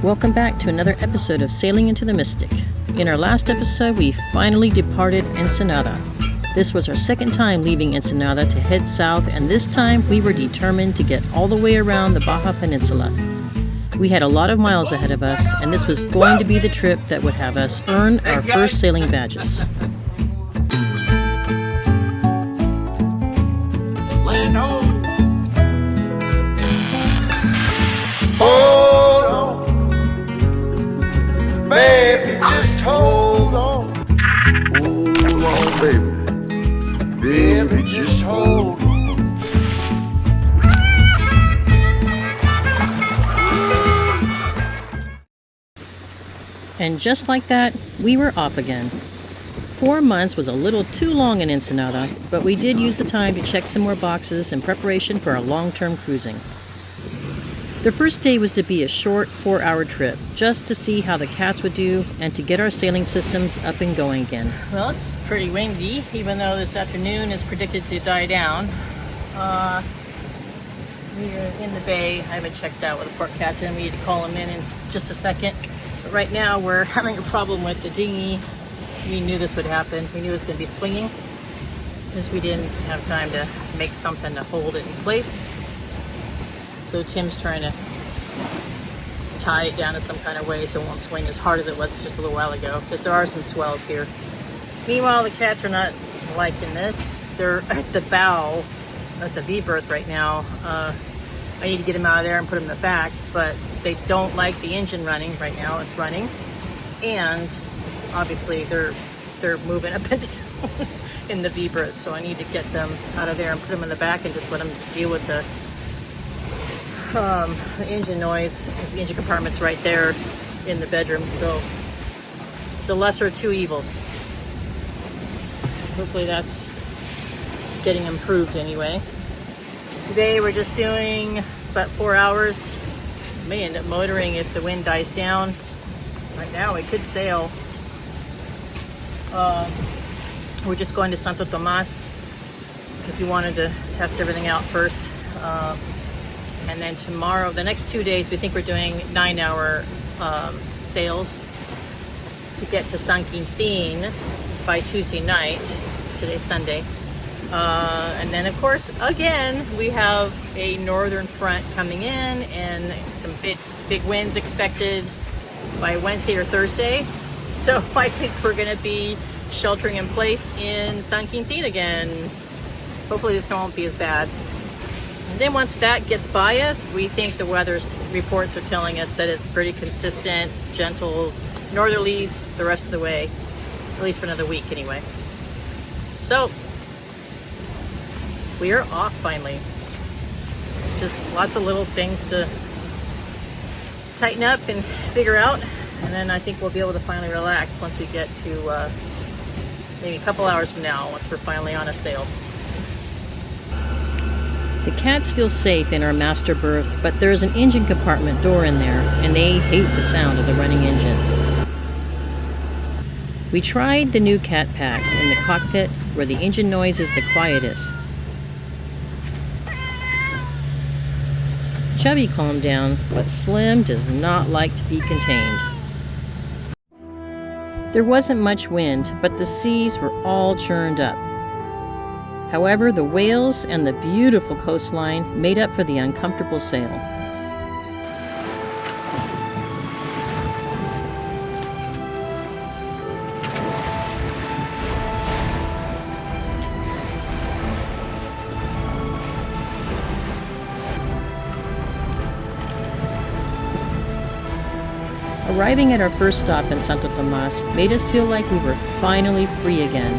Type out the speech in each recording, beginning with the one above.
Welcome back to another episode of Sailing into the Mystic. In our last episode, we finally departed Ensenada. This was our second time leaving Ensenada to head south, and this time we were determined to get all the way around the Baja Peninsula. We had a lot of miles ahead of us, and this was going to be the trip that would have us earn our first sailing badges. Hold on, baby, just hold on. Hold on, baby, baby, just hold on. And just like that, we were off again. 4 months was a little too long in Ensenada, but we did use the time to check some more boxes in preparation for our long-term cruising. The first day was to be a short 4-hour trip, just to see how the cats would do and to get our sailing systems up and going again. Well, it's pretty windy, even though this afternoon is predicted to die down. We are in the bay. I haven't checked out with the port captain. We need to call him in just a second. But right now we're having a problem with the dinghy. We knew this would happen. We knew it was going to be swinging because we didn't have time to make something to hold it in place. So Tim's trying to tie it down in some kind of way so it won't swing as hard as it was just a little while ago, because there are some swells here. Meanwhile, the cats are not liking this. They're at the bow, at the V berth right now. I need to get them out of there and put them in the back, but they don't like the engine running right now. It's running, and obviously they're moving up and down in the V berth, so I need to get them out of there and put them in the back and just let them deal with the engine noise, because the engine compartment's right there in the bedroom, so it's the lesser of two evils. Hopefully that's getting improved anyway. Today we're just doing about 4 hours. May end up motoring if the wind dies down. Right now we could sail. We're just going to Santo Tomas because we wanted to test everything out first. And then tomorrow, the next 2 days, we think we're doing 9-hour sails to get to San Quintin by Tuesday night. Today's Sunday. And then, of course, again, we have a northern front coming in and some big winds expected by Wednesday or Thursday. So I think we're going to be sheltering in place in San Quintin again. Hopefully this won't be as bad. And then once that gets by us, we think the weather reports are telling us that it's pretty consistent, gentle northerlies the rest of the way, at least for another week anyway. So we are off finally. Just lots of little things to tighten up and figure out, and then I think we'll be able to finally relax once we get to maybe a couple hours from now, once we're finally on a sail. The cats feel safe in our master berth, but there's an engine compartment door in there, and they hate the sound of the running engine. We tried the new cat packs in the cockpit, where the engine noise is the quietest. Chubby calmed down, but Slim does not like to be contained. There wasn't much wind, but the seas were all churned up. However, the whales and the beautiful coastline made up for the uncomfortable sail. Arriving at our first stop in Santo Tomas made us feel like we were finally free again.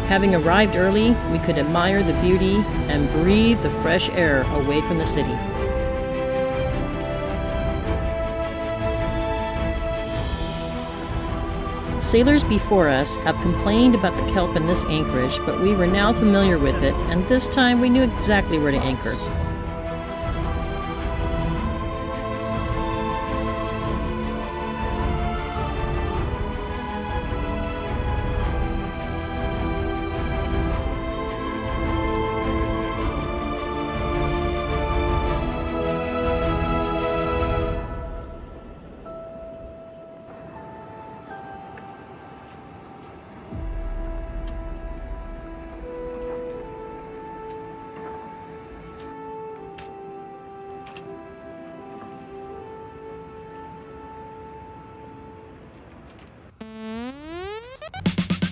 Having arrived early, we could admire the beauty and breathe the fresh air away from the city. Sailors before us have complained about the kelp in this anchorage, but we were now familiar with it, and this time we knew exactly where to anchor.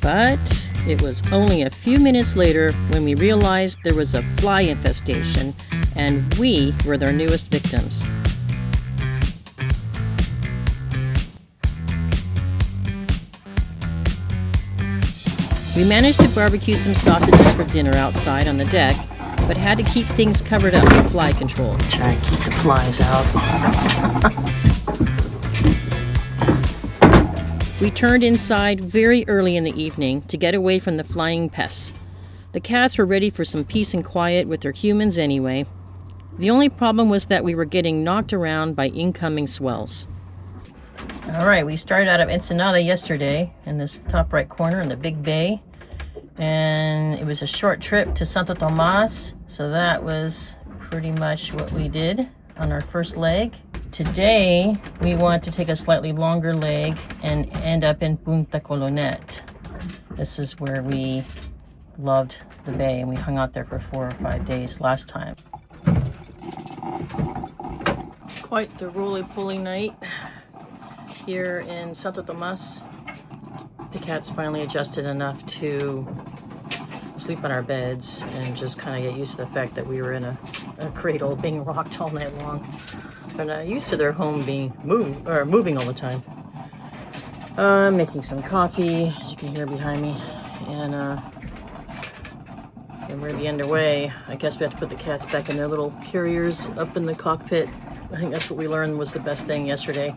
But it was only a few minutes later when we realized there was a fly infestation, and we were their newest victims. We managed to barbecue some sausages for dinner outside on the deck, but had to keep things covered up for fly control. Try and keep the flies out. We turned inside very early in the evening to get away from the flying pests. The cats were ready for some peace and quiet with their humans anyway. The only problem was that we were getting knocked around by incoming swells. All right, we started out of Ensenada yesterday in this top right corner in the big bay. And it was a short trip to Santo Tomas. So that was pretty much what we did on our first leg. Today, we want to take a slightly longer leg and end up in Punta Colonet. This is where we loved the bay, and we hung out there for 4 or 5 days last time. Quite the roly-poly night here in Santo Tomas. The cats finally adjusted enough to sleep on our beds and just kind of get used to the fact that we were in a cradle being rocked all night long. They're not used to their home being moving all the time. I'm making some coffee, as you can hear behind me, and we're to be underway. I guess we have to put the cats back in their little carriers up in the cockpit. I think that's what we learned was the best thing yesterday.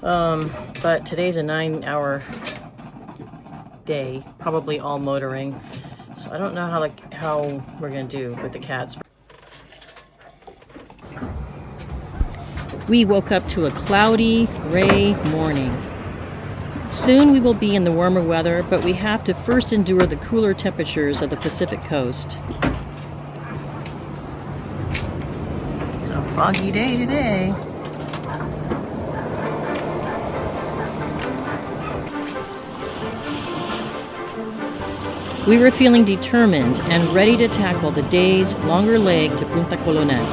But today's a 9-hour day, probably all motoring. So I don't know how we're gonna do with the cats. We woke up to a cloudy, gray morning. Soon we will be in the warmer weather, but we have to first endure the cooler temperatures of the Pacific coast. It's a foggy day today. We were feeling determined and ready to tackle the day's longer leg to Punta Colonet.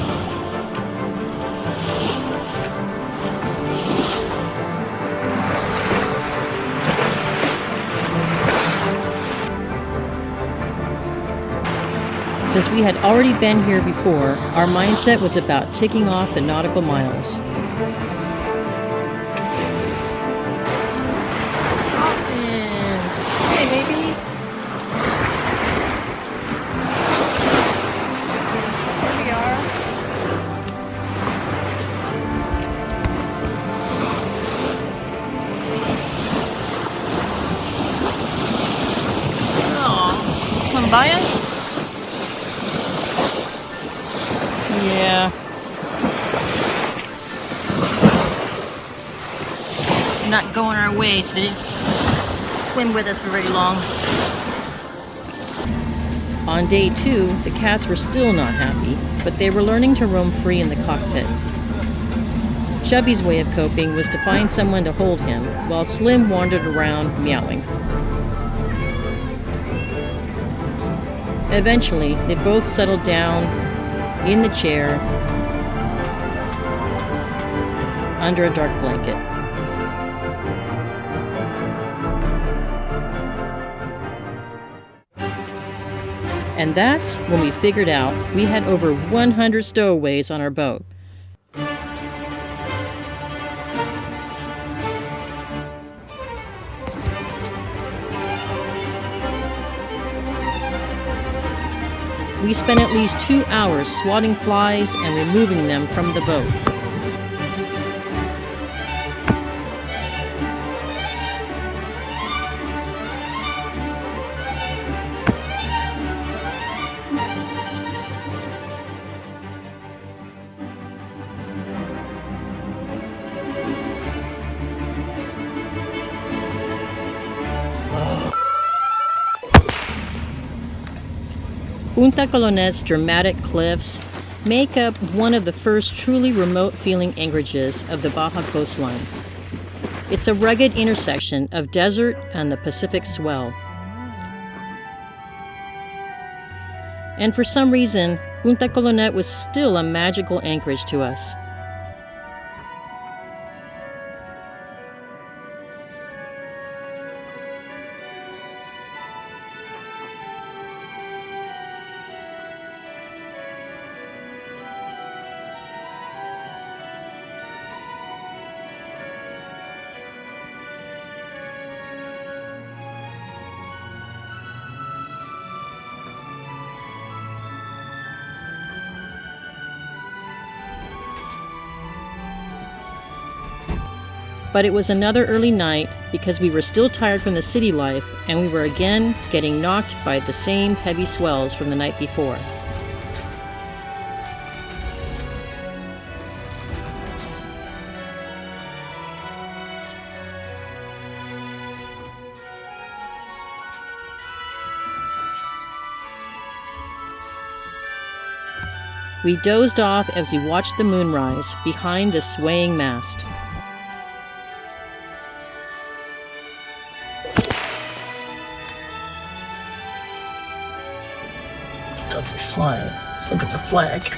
Since we had already been here before, our mindset was about ticking off the nautical miles. Dolphins! Hey, babies! Here we are. Oh, just come by us? Yeah. Not going our way, so they didn't swim with us for very long. On day 2, the cats were still not happy, but they were learning to roam free in the cockpit. Chubby's way of coping was to find someone to hold him, while Slim wandered around meowing. Eventually, they both settled down in the chair under a dark blanket. And that's when we figured out we had over 100 stowaways on our boat. We spent at least 2 hours swatting flies and removing them from the boat. Punta Colonet's dramatic cliffs make up one of the first truly remote-feeling anchorages of the Baja coastline. It's a rugged intersection of desert and the Pacific swell. And for some reason, Punta Colonet was still a magical anchorage to us. But it was another early night because we were still tired from the city life and we were again getting knocked by the same heavy swells from the night before. We dozed off as we watched the moon rise behind the swaying mast. Does it fly? Let's look at the flag.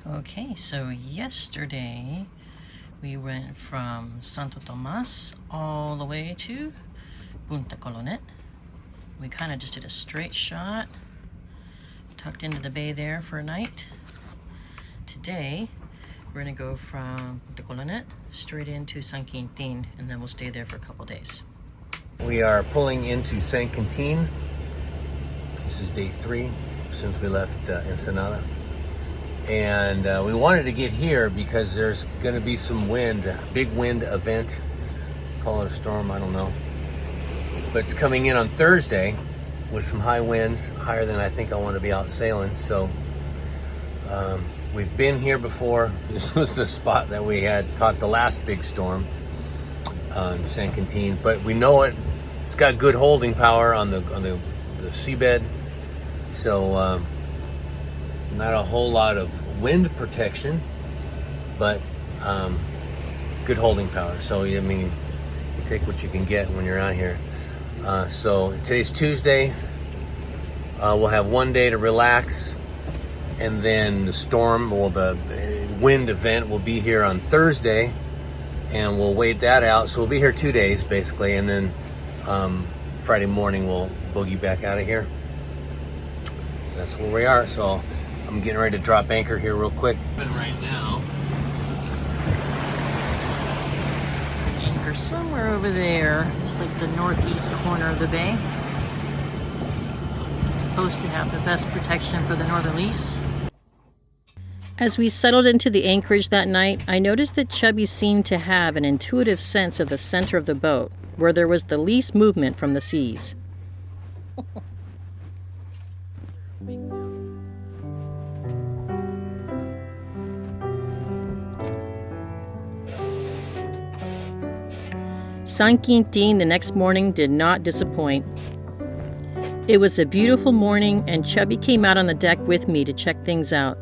Okay, so yesterday we went from Santo Tomas all the way to Punta Colonet. We kind of just did a straight shot, tucked into the bay there for a night. Today we're gonna go from Punta Colonet straight into San Quintin, and then we'll stay there for a couple days. We are pulling into San Quintin. This is day 3 since we left Ensenada. And we wanted to get here because there's going to be some wind, a big wind event. Call it a storm, I don't know. But it's coming in on Thursday with some high winds, higher than I think I want to be out sailing. So we've been here before. This was the spot that we had caught the last big storm on San Quintin. But we know it's got good holding power on the seabed. So not a whole lot of wind protection, but good holding power. So I mean, you take what you can get when you're out here. So today's Tuesday. We'll have one day to relax, and then the storm or the wind event will be here on Thursday, and we'll wait that out. So we'll be here 2 days basically, and then Friday morning we'll boogie back out of here. That's where we are. So I'm getting ready to drop anchor here real quick. Right now. Anchor somewhere over there. It's like the northeast corner of the bay. It's supposed to have the best protection for the northerlies. As we settled into the anchorage that night, I noticed that Chubby seemed to have an intuitive sense of the center of the boat, where there was the least movement from the seas. San Quintin the next morning did not disappoint. It was a beautiful morning, and Chubby came out on the deck with me to check things out.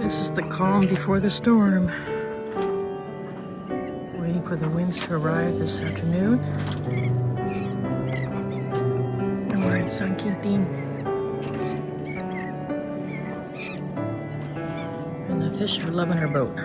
This is the calm before the storm. Waiting for the winds to arrive this afternoon. And we're in San Quintin. And the fish are loving our boat.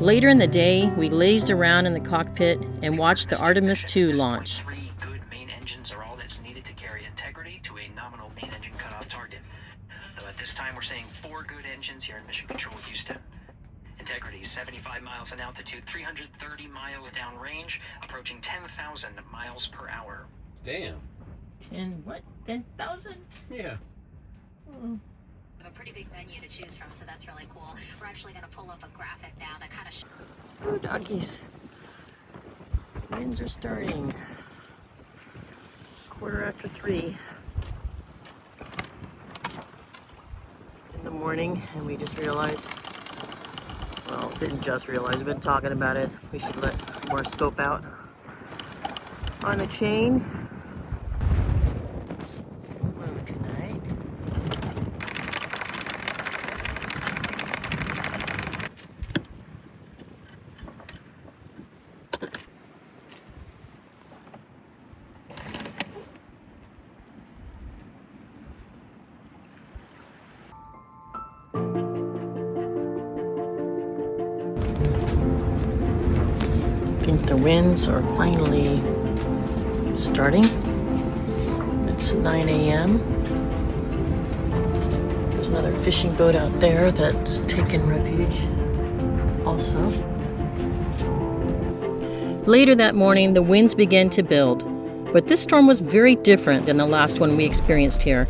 Later in the day, we lazed around in the cockpit and watched the Artemis II launch. 3 good main engines are all that's needed to carry integrity to a nominal main engine cutoff target. Though at this time we're seeing 4 good engines here in Mission Control Houston. Integrity 75 miles in altitude, 330 miles downrange, approaching 10,000 miles per hour. Damn. 10,000? Yeah. We have a pretty big menu to choose from, so that's really cool. We're actually going to pull up a graphic now that kind of Ooh, doggies. Winds are starting. 3:15 in the morning and we just realized, well, didn't just realize, we've been talking about it. We should let more scope out on the chain. Hello tonight. I think the winds are finally starting. It's 9 a.m. There's another fishing boat out there that's taken refuge also. Later that morning, the winds began to build, but this storm was very different than the last one we experienced here.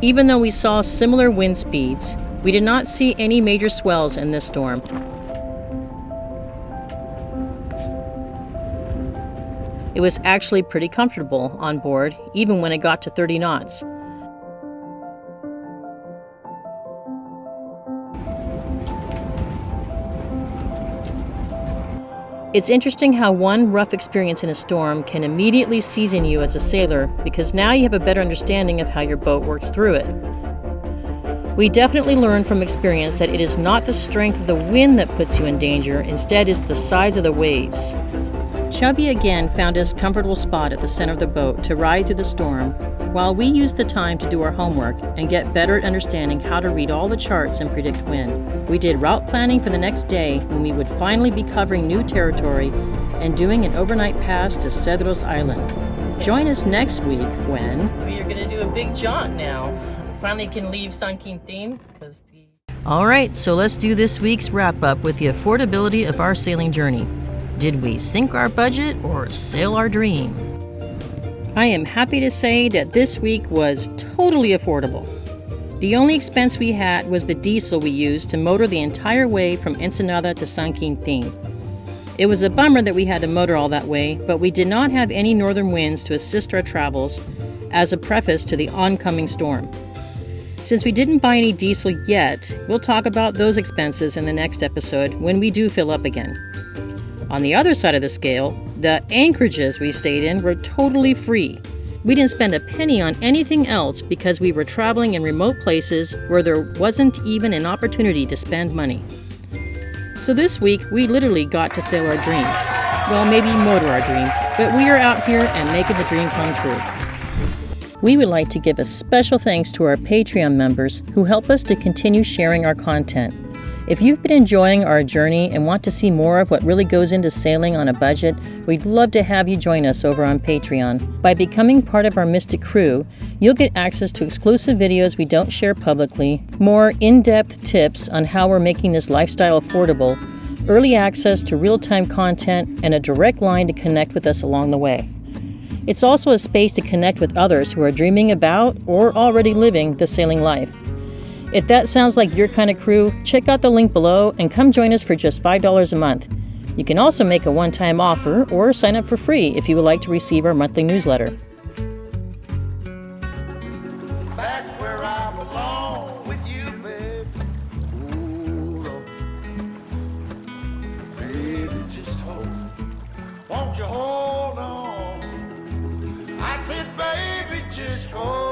Even though we saw similar wind speeds, we did not see any major swells in this storm. It was actually pretty comfortable on board, even when it got to 30 knots. It's interesting how one rough experience in a storm can immediately season you as a sailor, because now you have a better understanding of how your boat works through it. We definitely learned from experience that it is not the strength of the wind that puts you in danger, instead it's the size of the waves. Chubby again found his comfortable spot at the center of the boat to ride through the storm, while we used the time to do our homework and get better at understanding how to read all the charts and predict wind. We did route planning for the next day, when we would finally be covering new territory and doing an overnight pass to Cedros Island. Join us next week when we are going to do a big jaunt now. Finally can leave San Quintin. Alright, so let's do this week's wrap-up with the affordability of our sailing journey. Did we sink our budget or sail our dream? I am happy to say that this week was totally affordable. The only expense we had was the diesel we used to motor the entire way from Ensenada to San Quintin. It was a bummer that we had to motor all that way, but we did not have any northern winds to assist our travels as a preface to the oncoming storm. Since we didn't buy any diesel yet, we'll talk about those expenses in the next episode when we do fill up again. On the other side of the scale, the anchorages we stayed in were totally free. We didn't spend a penny on anything else because we were traveling in remote places where there wasn't even an opportunity to spend money. So this week, we literally got to sail our dream. Well, maybe motor our dream, but we are out here and making the dream come true. We would like to give a special thanks to our Patreon members who help us to continue sharing our content. If you've been enjoying our journey and want to see more of what really goes into sailing on a budget, we'd love to have you join us over on Patreon. By becoming part of our Mystic crew, you'll get access to exclusive videos we don't share publicly, more in-depth tips on how we're making this lifestyle affordable, early access to real-time content, and a direct line to connect with us along the way. It's also a space to connect with others who are dreaming about or already living the sailing life. If that sounds like your kind of crew, check out the link below and come join us for just $5 a month. You can also make a one-time offer or sign up for free if you would like to receive our monthly newsletter. Back where I belong with you, babe. Hold on. Baby, just hold. Won't you hold on? I said, baby, just hold